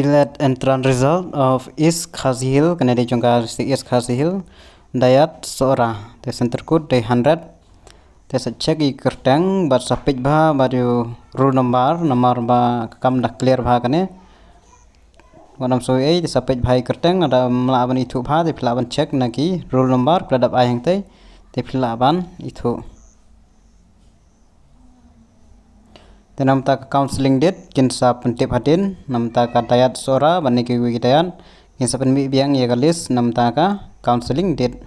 Let entrant result of East Khasi Hill Kennedy Jongga East Khasi Hill Dayat Sora the center code day 100 the check I kertang but sapit bha baju rule number ba kam dah clear bha kane wanam so the sapit bhai kertang ada melaban itu bha the pelaban check naki rule number peladap ayang te the pelaban itu the namta counseling date kinsa pentip hadin namta ka Dayat Sora baniki wigidayan kinsa penmi biang ya galis namta ka counseling date